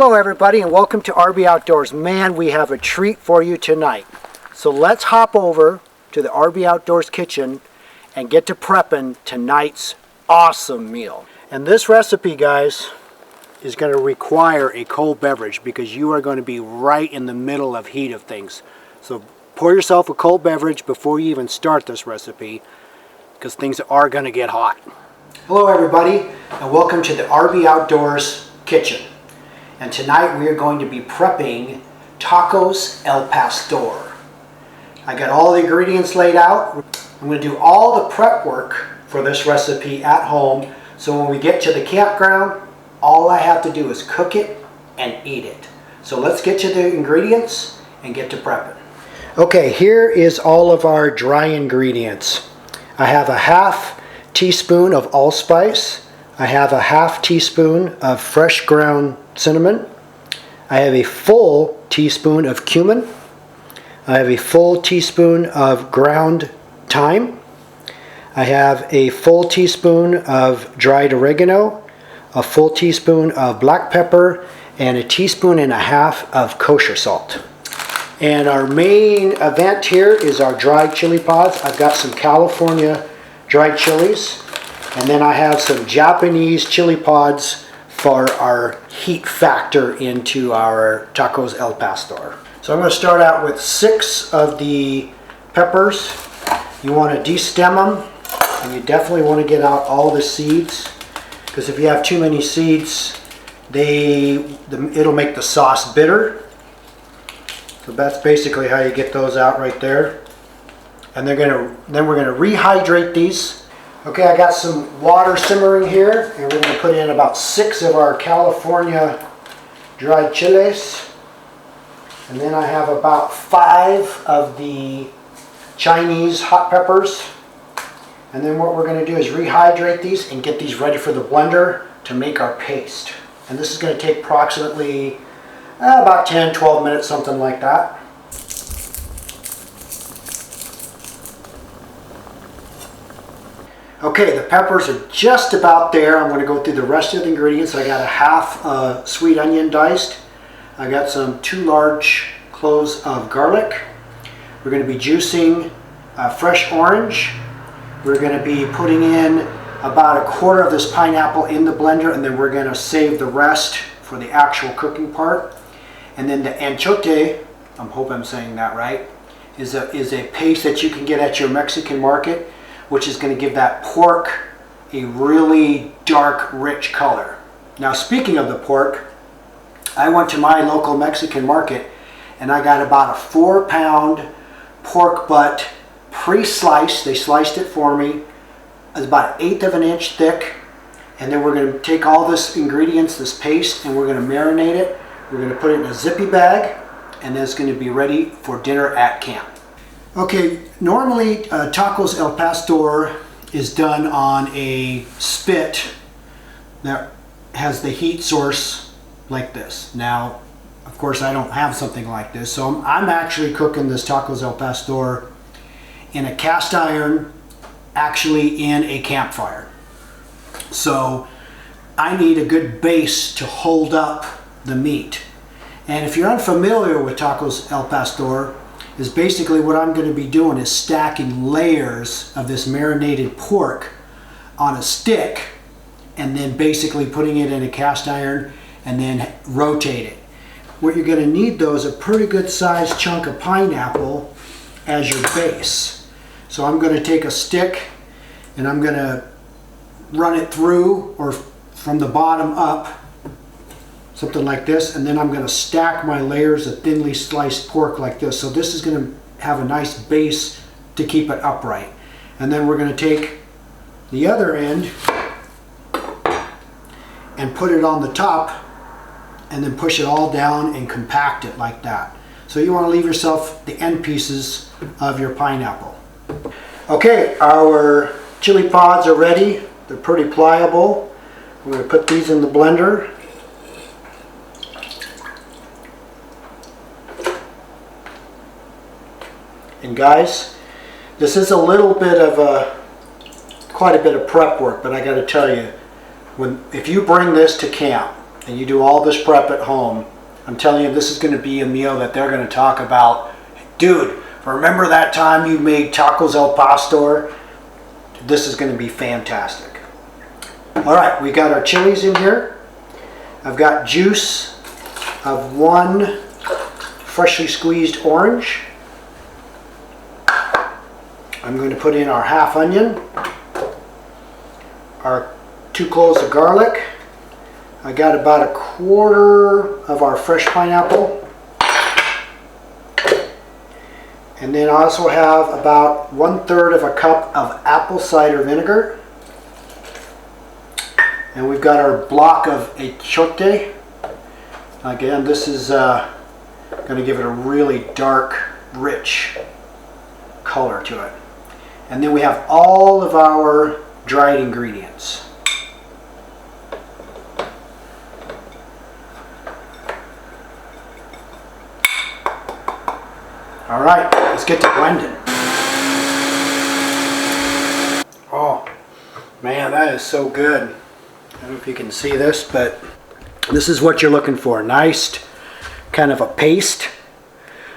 Hello everybody and welcome to RB Outdoors. Man, we have a treat for you tonight. So let's hop over to the RB Outdoors kitchen and get to prepping tonight's awesome meal. And this recipe, guys, is going to require a cold beverage because you are going to be right in the middle of heat of things. So pour yourself a cold beverage before you even start this recipe because things are going to get hot. Hello everybody and welcome to the RB Outdoors kitchen. And tonight we are going to be prepping tacos al pastor. I got all the ingredients laid out. I'm going to do all the prep work for this recipe at home, so when we get to the campground, all I have to do is cook it and eat it. So let's get to the ingredients and get to prepping. Okay, here is all of our dry ingredients. I have a half teaspoon of allspice. I have a half teaspoon of fresh ground cinnamon. I have a full teaspoon of cumin. I have a full teaspoon of ground thyme. I have a full teaspoon of dried oregano, a full teaspoon of black pepper, and a teaspoon and a half of kosher salt. And our main event here is our dried chili pods. I've got some California dried chilies, and then I have some Japanese chili pods for our heat factor into our tacos al pastor. So I'm going to start out with 6 of the peppers. You want to destem them, and you definitely want to get out all the seeds, because if you have too many seeds, it'll make the sauce bitter. So that's basically how you get those out right there. And then we're going to rehydrate these. Okay, I got some water simmering here, and we're going to put in about 6 of our California dried chilies. And then I have about 5 of the Chinese hot peppers. And then what we're going to do is rehydrate these and get these ready for the blender to make our paste. And this is going to take approximately about 10-12 minutes, something like that. Okay, the peppers are just about there. I'm going to go through the rest of the ingredients. I got a half sweet onion diced. I got some 2 large cloves of garlic. We're going to be juicing fresh orange. We're going to be putting in about 1/4 of this pineapple in the blender, and then we're going to save the rest for the actual cooking part. And then the anchote, I hope I'm saying that right, is a paste that you can get at your Mexican market, which is going to give that pork a really dark, rich color. Now, speaking of the pork, I went to my local Mexican market and I got about a 4-pound pork butt pre-sliced. They sliced it for me. It's about 1/8 of an inch thick. And then we're going to take all this ingredients, this paste, and we're going to marinate it. We're going to put it in a zippy bag, and then it's going to be ready for dinner at camp. Okay, normally tacos al pastor is done on a spit that has the heat source like this. Now, of course, I don't have something like this, so I'm actually cooking this tacos al pastor in a cast iron, actually in a campfire. So I need a good base to hold up the meat. And if you're unfamiliar with tacos al pastor, is basically what I'm going to be doing is stacking layers of this marinated pork on a stick and then basically putting it in a cast iron and then rotate it. What you're going to need though is a pretty good sized chunk of pineapple as your base. So I'm going to take a stick and I'm going to run it through, or from the bottom up, something like this, and then I'm going to stack my layers of thinly sliced pork like this. So this is going to have a nice base to keep it upright. And then we're going to take the other end and put it on the top and then push it all down and compact it like that. So you want to leave yourself the end pieces of your pineapple. Okay, our chili pods are ready. They're pretty pliable. We're going to put these in the blender. And guys, this is a little bit of quite a bit of prep work, but I got to tell you, if you bring this to camp and you do all this prep at home, I'm telling you, this is going to be a meal that they're going to talk about. Dude, remember that time you made tacos al pastor? This is going to be fantastic. All right, we got our chilies in here. I've got juice of 1 freshly squeezed orange. I'm going to put in our half onion, our 2 cloves of garlic. I got about 1/4 of our fresh pineapple. And then I also have about 1/3 of a cup of apple cider vinegar. And we've got our block of achote. Again, this is going to give it a really dark, rich color to it. And then we have all of our dried ingredients. All right, let's get to blending. Oh, man, that is so good. I don't know if you can see this, but this is what you're looking for. Nice, kind of a paste.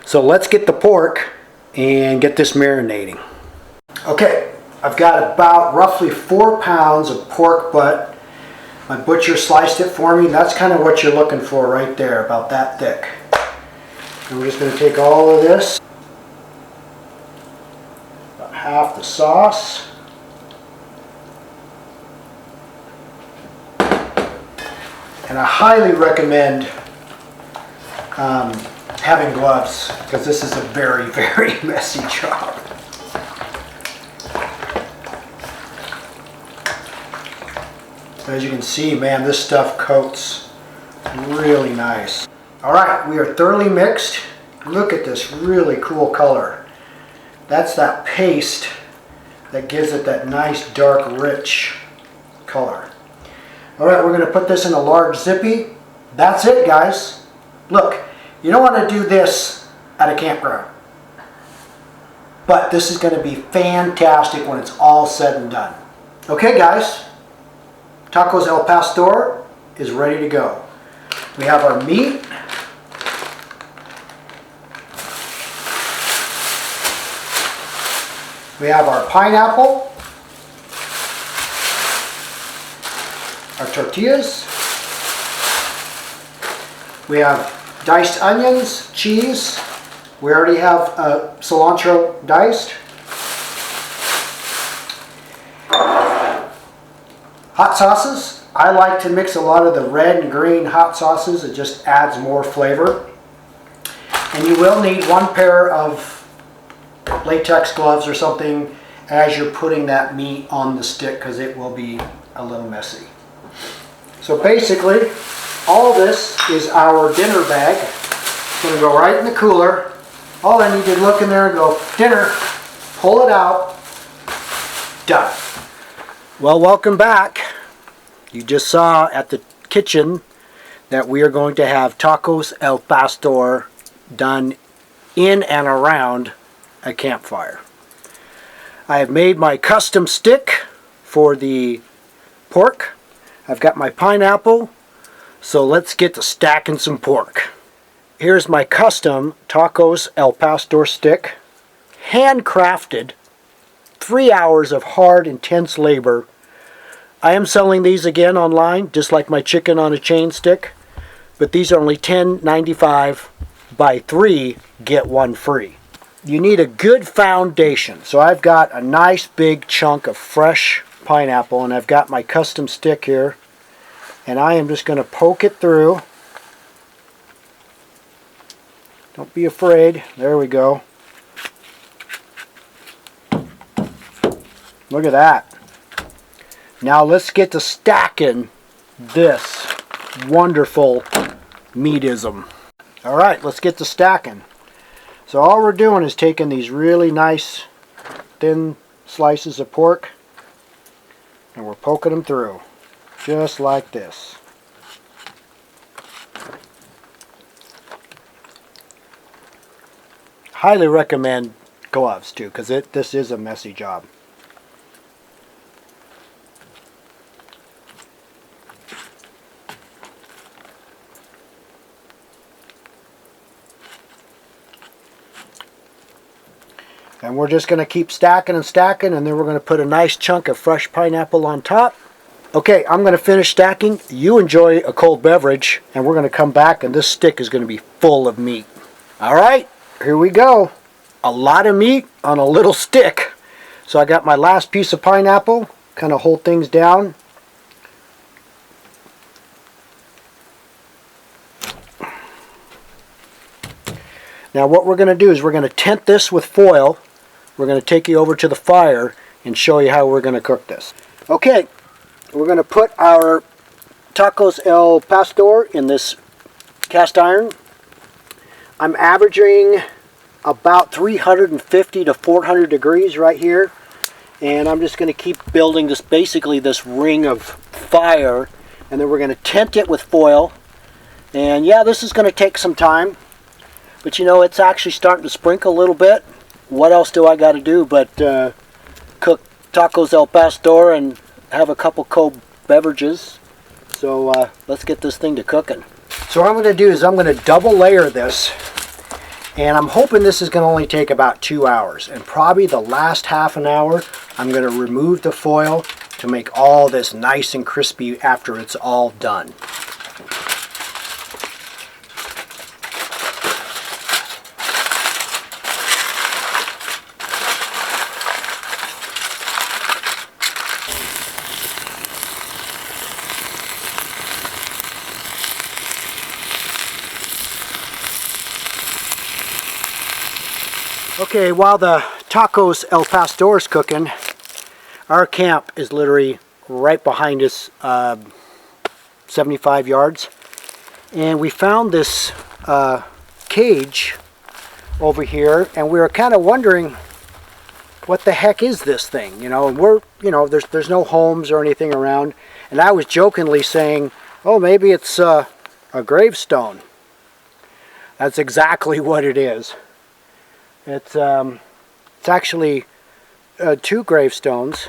So let's get the pork and get this marinating. Okay, I've got about roughly 4 pounds of pork butt. My butcher sliced it for me. That's kind of what you're looking for right there, about that thick. And we're just going to take all of this, about half the sauce, and I highly recommend having gloves, because this is a very, very messy job. As you can see, man, this stuff coats really nice. All right, we are thoroughly mixed. Look at this really cool color. That's that paste that gives it that nice, dark, rich color. All right, we're going to put this in a large zippy. That's it, guys. Look, you don't want to do this at a campground, but this is going to be fantastic when it's all said and done. Okay, guys, tacos al pastor is ready to go. We have our meat. We have our pineapple, our tortillas. We have diced onions, cheese. We already have cilantro diced. Hot sauces. I like to mix a lot of the red and green hot sauces. It just adds more flavor. And you will need 1 pair of latex gloves or something as you're putting that meat on the stick, because it will be a little messy. So basically, all this is our dinner bag. It's going to go right in the cooler. All I need to look in there and go, dinner, pull it out, done. Well, welcome back. You just saw at the kitchen that we are going to have tacos al pastor done in and around a campfire. I have made my custom stick for the pork. I've got my pineapple, so let's get to stacking some pork. Here's my custom tacos al pastor stick, handcrafted, 3 hours of hard, intense labor. I am selling these again online, just like my chicken on a chain stick, but these are only $10.95. Buy 3, get 1 free. You need a good foundation. So I've got a nice big chunk of fresh pineapple, and I've got my custom stick here, and I am just going to poke it through. Don't be afraid. There we go. Look at that. Now let's get to stacking this wonderful meatism. All right, let's get to stacking. So all we're doing is taking these really nice thin slices of pork, and we're poking them through, just like this. Highly recommend gloves too, because this is a messy job. And we're just going to keep stacking and stacking, and then we're going to put a nice chunk of fresh pineapple on top. Okay, I'm going to finish stacking. You enjoy a cold beverage, and we're going to come back, and this stick is going to be full of meat. All right, here we go. A lot of meat on a little stick. So I got my last piece of pineapple, kind of hold things down. Now what we're going to do is we're going to tent this with foil. We're going to take you over to the fire and show you how we're going to cook this. Okay, we're going to put our tacos al pastor in this cast iron. I'm averaging about 350 to 400 degrees right here. And I'm just going to keep building this, basically this ring of fire. And then we're going to tent it with foil. And yeah, this is going to take some time. But you know, it's actually starting to sprinkle a little bit. What else do I got to do but cook tacos al pastor and have a couple cold beverages. So let's get this thing to cooking. So what I'm going to do is I'm going to double layer this. And I'm hoping this is going to only take about 2 hours. And probably the last half an hour, I'm going to remove the foil to make all this nice and crispy after it's all done. Okay, while the tacos al pastor is cooking, our camp is literally right behind us, 75 yards. And we found this cage over here, and we were kind of wondering, what the heck is this thing? You know, and there's no homes or anything around. And I was jokingly saying, oh, maybe it's a gravestone. That's exactly what it is. It's actually 2 gravestones,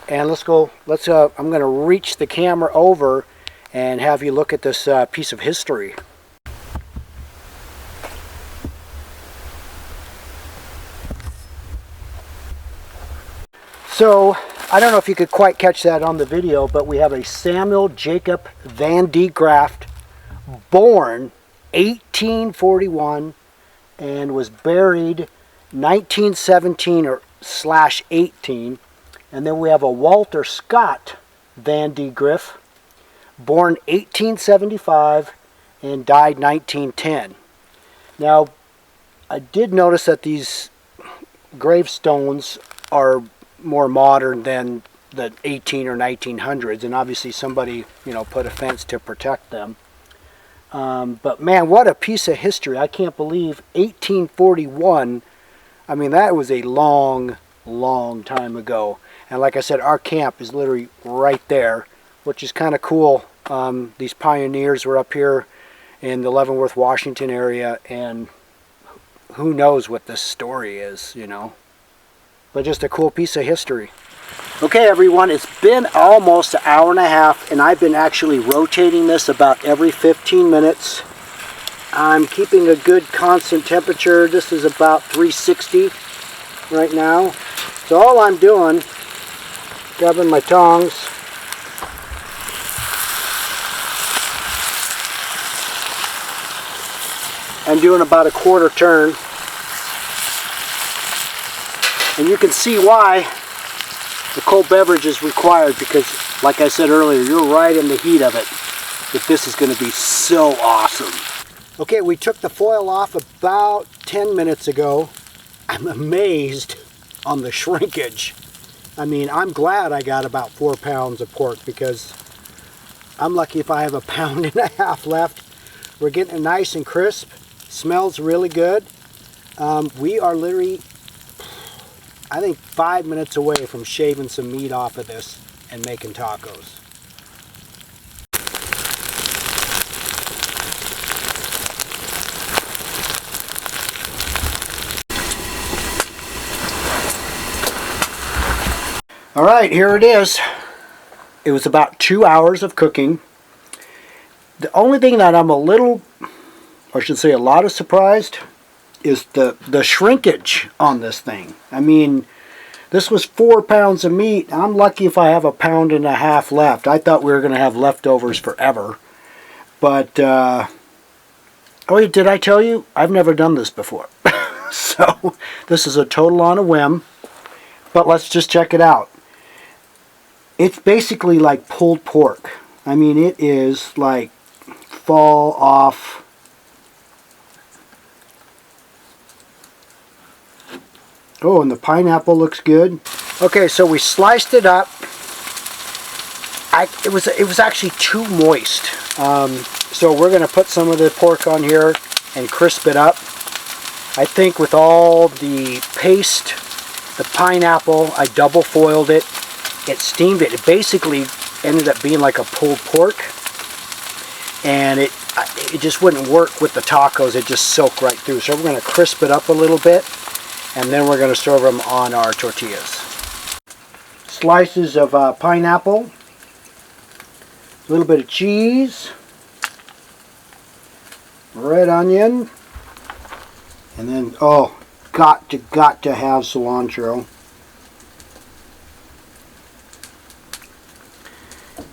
and I'm going to reach the camera over and have you look at this piece of history. So I don't know if you could quite catch that on the video, but we have a Samuel Jacob Van de Graft, born 1841 and was buried 1917 or /18. And then we have a Walter Scott Van de Griff, born 1875 and died 1910. Now, I did notice that these gravestones are more modern than the 18 or 1900s, and obviously somebody, put a fence to protect them. But man, what a piece of history. I can't believe 1841. I mean, that was a long, long time ago. And like I said, our camp is literally right there, which is kind of cool. These pioneers were up here in the Leavenworth, Washington area, and who knows what this story is, But just a cool piece of history. Okay, everyone, it's been almost an hour and a half, and I've been actually rotating this about every 15 minutes. I'm keeping a good constant temperature. This is about 360 right now. So all I'm doing, grabbing my tongs, and doing about a quarter turn. And you can see why the cold beverage is required, because like I said earlier, you're right in the heat of it. But this is going to be so awesome. Okay, we took the foil off about 10 minutes ago. I'm amazed on the shrinkage. I mean, I'm glad I got about 4 pounds of pork, because I'm lucky if I have 1.5 pounds left. We're getting it nice and crisp. Smells really good. We are literally, I think, 5 minutes away from shaving some meat off of this and making tacos. All right, here it is. It was about 2 hours of cooking. The only thing that I'm a little, or I should say a lot of surprised, is the shrinkage on this thing. I mean, this was 4 pounds of meat. I'm lucky if I have 1.5 pounds left. I thought we were going to have leftovers forever. But, oh, did I tell you? I've never done this before. So, this is a total on a whim. But let's just check it out. It's basically like pulled pork. I mean, it is like fall off. Oh, and the pineapple looks good. Okay, so we sliced it up. It was actually too moist. So we're going to put some of the pork on here and crisp it up. I think with all the paste, the pineapple, I double foiled it. It steamed it. It basically ended up being like a pulled pork. And it just wouldn't work with the tacos. It just soaked right through. So we're going to crisp it up a little bit. And then we're going to serve them on our tortillas. Slices of pineapple. A little bit of cheese. Red onion. And then, oh, got to have cilantro.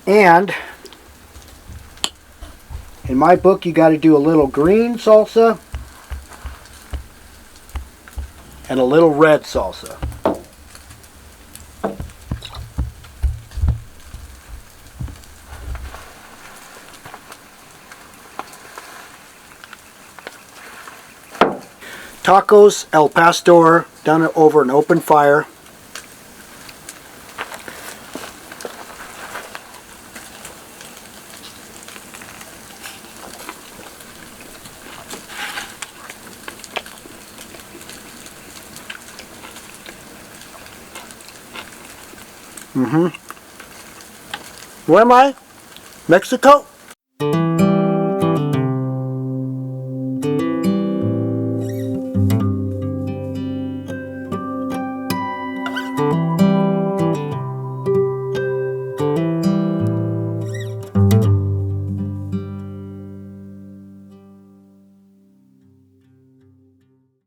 And in my book, you got to do a little green salsa and a little red salsa. Tacos El Pastor, done over an open fire. Where am I? Mexico?